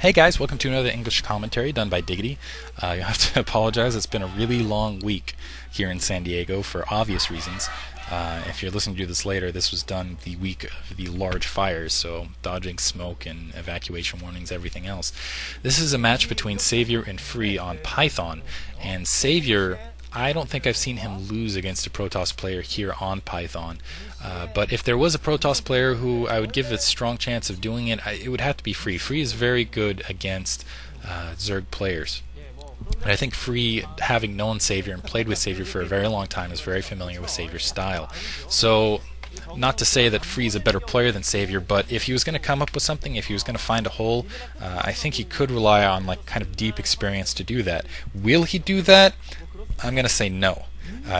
Hey guys, welcome to another English commentary done by Diggity. I have to apologize, it's been a really long week here in San Diego for obvious reasons. If you're listening to this later, this was done the week of the large fires, so dodging smoke and evacuation warnings, everything else. This is a match between Savior and Free on Python, and Savior, I don't think I've seen him lose against a Protoss player here on Python. But if there was a Protoss player who I would give a strong chance of doing it, it would have to be Free. Free is very good against zerg players. And I think Free, having known Savior and played with Savior for a very long time, is very familiar with Savior's style. So, not to say that Free is a better player than Savior, but if he was going to come up with something, if he was going to find a hole, I think he could rely on kind of deep experience to do that. Will he do that? I'm going to say no.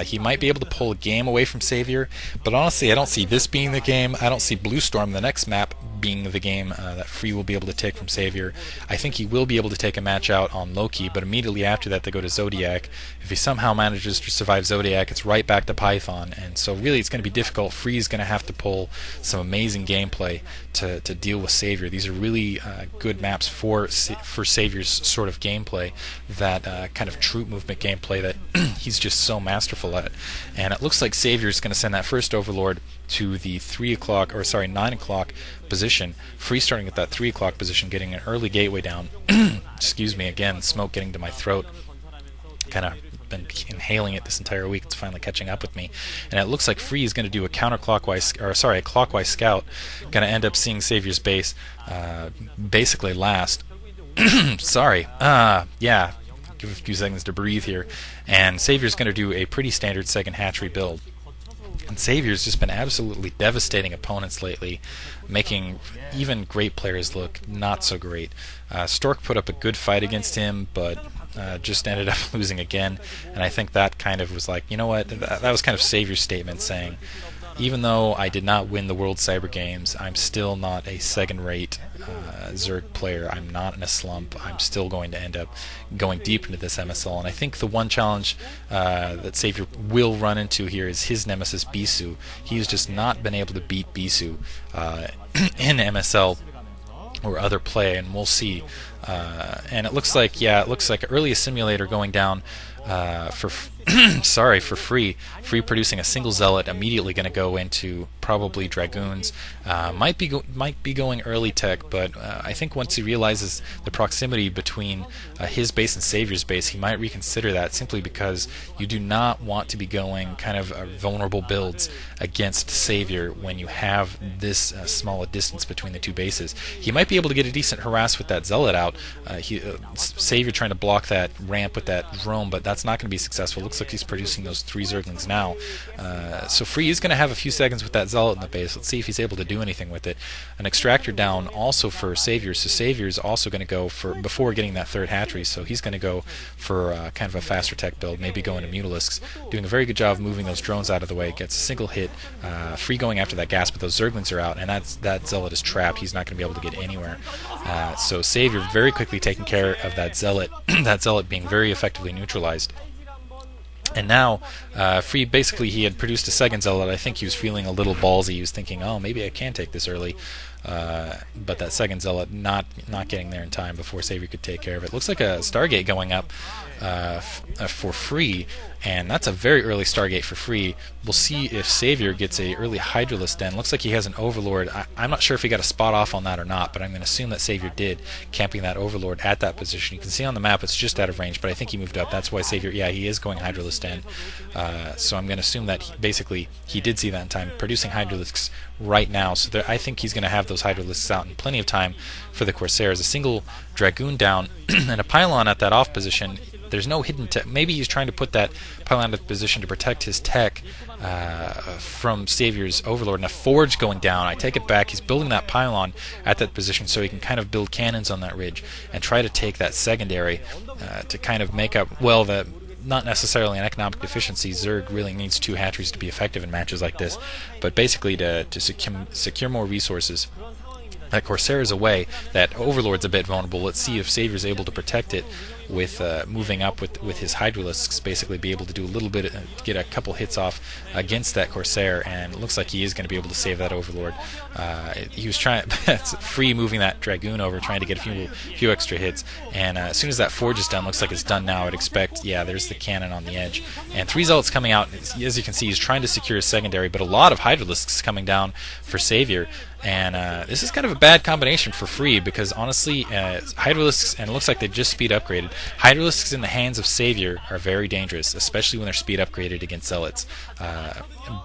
He might be able to pull a game away from Savior, but honestly I don't see this being the game. I don't see Blue Storm, the next map, being the game that Free will be able to take from Savior. I think he will be able to take a match out on Loki, but immediately after that they go to Zodiac. If he somehow manages to survive Zodiac, it's right back to Python, and so really it's going to be difficult. Free is going to have to pull some amazing gameplay to deal with Savior. These are really good maps for Savior's sort of gameplay, that kind of troop movement gameplay that he's just so masterful at. And it looks like Savior is going to send that first Overlord to the 9 o'clock position. Free starting at that 3 o'clock position, getting an early gateway down. Excuse me, again, smoke getting to my throat. Kind of been inhaling it this entire week. It's finally catching up with me. And it looks like Free is going to do a a clockwise scout. Going to end up seeing Savior's base basically last. Sorry. Yeah. Give a few seconds to breathe here. And Savior's going to do a pretty standard second hatchery build. And Savior's just been absolutely devastating opponents lately, making even great players look not so great. Stork put up a good fight against him, but just ended up losing again. And I think that kind of was like, you know what, that was kind of Savior's statement saying, even though I did not win the World Cyber Games, I'm still not a second-rate Zerg player. I'm not in a slump. I'm still going to end up going deep into this MSL. And I think the one challenge that Savior will run into here is his nemesis Bisu. He's just not been able to beat Bisu in MSL or other play, and we'll see. And it looks like, early simulator going down for for Free. Free producing a single Zealot, immediately going to go into probably Dragoons. Might be going early tech, but I think once he realizes the proximity between his base and Savior's base, he might reconsider that, simply because you do not want to be going kind of vulnerable builds against Savior when you have this small a distance between the two bases. He might be able to get a decent harass with that Zealot out. Savior trying to block that ramp with that drone, but that's not going to be successful. Looks like he's producing those 3 Zerglings now. So Free is going to have a few seconds with that Zealot in the base. Let's see if he's able to do anything with it. An extractor down also for Savior, so Savior is also going to go for, before getting that 3rd hatchery, so he's going to go for kind of a faster tech build, maybe going to Mutalisks. Doing a very good job of moving those drones out of the way. Gets a single hit. Free going after that gas, but those Zerglings are out, and that Zealot is trapped. He's not going to be able to get anywhere. So Savior very quickly taking care of that Zealot, that Zealot being very effectively neutralized. And now, Free, basically he had produced a second Zealot. I think he was feeling a little ballsy. He was thinking, oh, maybe I can take this early. But that second Zealot not getting there in time before Savior could take care of it. Looks like a Stargate going up for Free, and that's a very early Stargate for Free. We'll see if Savior gets a early Hydralisk Den. Looks like he has an Overlord. I'm not sure if he got a spot off on that or not, but I'm going to assume that Savior did, camping that Overlord at that position. You can see on the map it's just out of range, but I think he moved up. That's why Savior, yeah, he is going Hydralisk Den. So I'm going to assume that basically he did see that in time, producing Hydralisks right now. So I think he's going to have those Hydralisks out in plenty of time for the Corsairs. A single Dragoon down and a pylon at that off position. There's no hidden tech. Maybe he's trying to put that pylon at position to protect his tech from Savior's Overlord. And a Forge going down. I take it back. He's building that pylon at that position so he can kind of build cannons on that ridge and try to take that secondary to kind of make up, well, not necessarily an economic deficiency. Zerg really needs 2 hatcheries to be effective in matches like this, but basically to secure more resources. That Corsair is away. That Overlord's a bit vulnerable. Let's see if Savior's able to protect it. with moving up with his Hydralisks, basically be able to do a little bit, get a couple hits off against that Corsair, and it looks like he is going to be able to save that Overlord. He was trying, free moving that Dragoon over, trying to get a few extra hits, and as soon as that Forge is done, looks like it's done now. I'd expect, yeah, there's the cannon on the edge, and 3 Zealots coming out. As you can see, he's trying to secure his secondary, but a lot of Hydralisks coming down for Savior. And this is kind of a bad combination for free, because honestly, Hydralisks, and it looks like they just speed upgraded, Hydralisks in the hands of Savior are very dangerous, especially when they're speed upgraded against Zealots.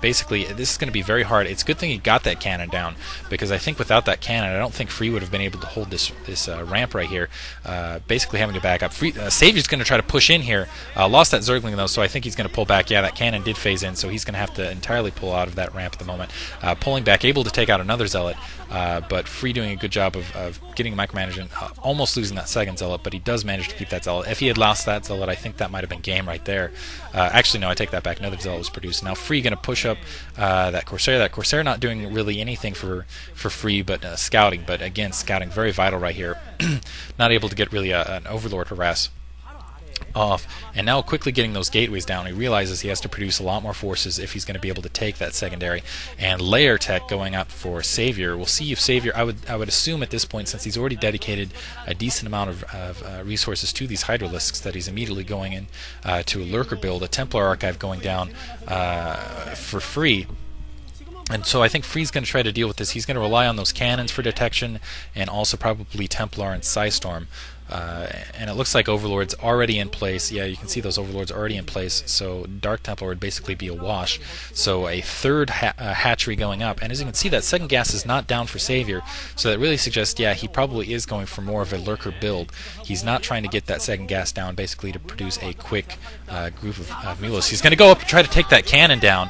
Basically, this is going to be very hard. It's a good thing he got that cannon down, because I think without that cannon, I don't think Free would have been able to hold this ramp right here, basically having to back up. Savior's going to try to push in here, lost that Zergling though, so I think he's going to pull back. Yeah, that cannon did phase in, so he's going to have to entirely pull out of that ramp at the moment. Pulling back, able to take out another Zealot, but Free doing a good job of getting micromanaging, almost losing that second Zealot, but he does manage to keep that Zealot. If he had lost that Zealot, I think that might have been game right there. Actually, no, I take that back. Another Zealot was produced. Now Free going to push up that Corsair. That Corsair not doing really anything for Free, but scouting. But again, scouting very vital right here. Not able to get really an Overlord harass off, and now quickly getting those gateways down. He realizes he has to produce a lot more forces if he's going to be able to take that secondary. And layer tech going up for Savior. We'll see if Savior, I would assume at this point, since he's already dedicated a decent amount of resources to these Hydralisks, that he's immediately going in to a Lurker build, a Templar Archive going down for Free. And so I think Free's going to try to deal with this. He's going to rely on those cannons for detection, and also probably Templar and Psystorm. And it looks like Overlord's already in place. Yeah, you can see those Overlords already in place, so Dark Templar would basically be a wash. So a third hatchery going up, and as you can see, that second gas is not down for Savior, so that really suggests, yeah, he probably is going for more of a Lurker build. He's not trying to get that second gas down, basically to produce a quick group of Mulos. He's going to go up and try to take that cannon down.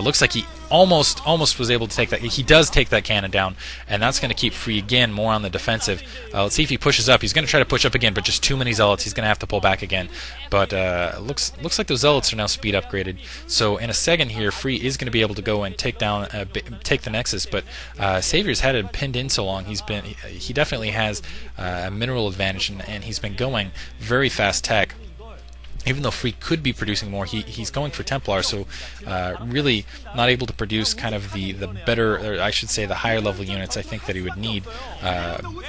Looks like he almost was able to take that. He does take that cannon down, and that's going to keep Free again more on the defensive. Let's see if he pushes up. He's going to try to push up again, but just too many Zealots. He's going to have to pull back again. But looks like those Zealots are now speed upgraded. So in a second here, Free is going to be able to go and take down, take the Nexus. But Savior's had him pinned in so long. He definitely has a mineral advantage, and he's been going very fast tech. Even though Free could be producing more, he's going for Templar, so really not able to produce kind of the better, or I should say the higher level units I think that he would need.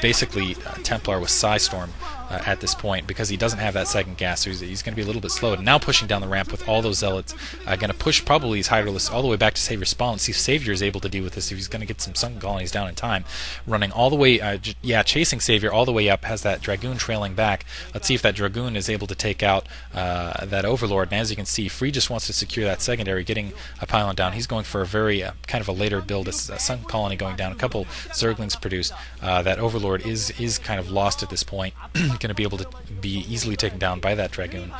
Basically Templar with Psystorm at this point, because he doesn't have that second gas, so he's going to be a little bit slow. And now pushing down the ramp with all those Zealots, going to push probably his Hydralisks all the way back to Savior's spawn. See if Savior is able to deal with this, if he's going to get some Sunken Colonies down in time. Running all the way, chasing Savior all the way up, has that Dragoon trailing back. Let's see if that Dragoon is able to take out that Overlord. And as you can see, Free just wants to secure that secondary, getting a pylon down. He's going for a very kind of a later build, a Sunken Colony going down, a couple Zerglings produced. That Overlord is kind of lost at this point. Going to be able to be easily taken down by that Dragoon.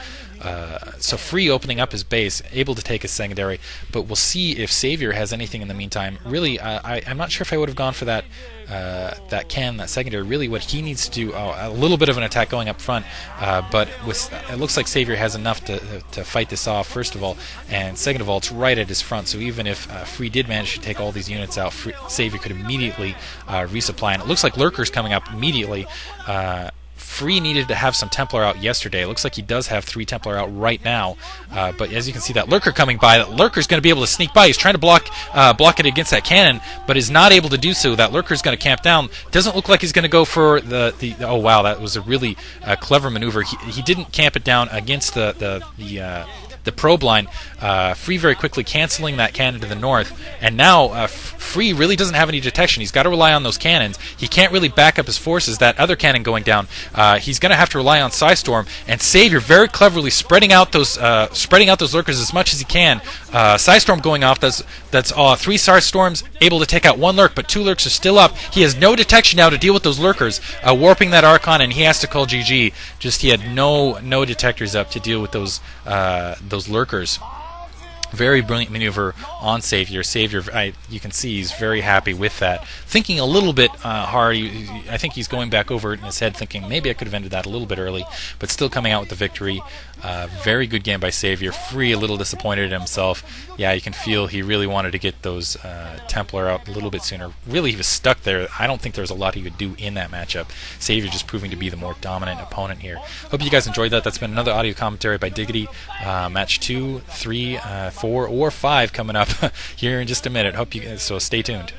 So Free opening up his base, able to take his secondary, but we'll see if Savior has anything in the meantime. Really, I'm not sure if I would have gone for that that secondary. Really what he needs to do, a little bit of an attack going up front, but it looks like Savior has enough to fight this off, first of all, and second of all, it's right at his front, so even if Free did manage to take all these units out, Savior could immediately resupply, and it looks like Lurker's coming up immediately. Free needed to have some Templar out yesterday. It looks like he does have 3 Templar out right now, but as you can see, that Lurker coming by, that Lurker's going to be able to sneak by. He's trying to block it against that cannon, but is not able to do so. That Lurker's going to camp down. Doesn't look like he's going to go for the oh wow, that was a really clever maneuver. He didn't camp it down against the probe line. Free very quickly canceling that cannon to the north, and now Free really doesn't have any detection. He's got to rely on those cannons. He can't really back up his forces. That other cannon going down, he's going to have to rely on Psystorm, and Savior very cleverly spreading out those Lurkers as much as he can. Psystorm going off. That's 3 Psystorms able to take out 1 Lurk, but 2 Lurks are still up. He has no detection now to deal with those Lurkers, warping that Archon, and he has to call GG. Just he had no detectors up to deal with those Lurkers. Very brilliant maneuver on Savior. Savior, you can see he's very happy with that. Thinking a little bit hard. I think he's going back over it in his head, thinking maybe I could have ended that a little bit early, but still coming out with the victory. Very good game by Savior. Free a little disappointed in himself. Yeah, you can feel he really wanted to get those Templar out a little bit sooner. Really, he was stuck there. I don't think there was a lot he could do in that matchup. Savior just proving to be the more dominant opponent here. Hope you guys enjoyed that. That's been another audio commentary by Diggity. Match 2, 3, 4, or 5 coming up here in just a minute. So stay tuned.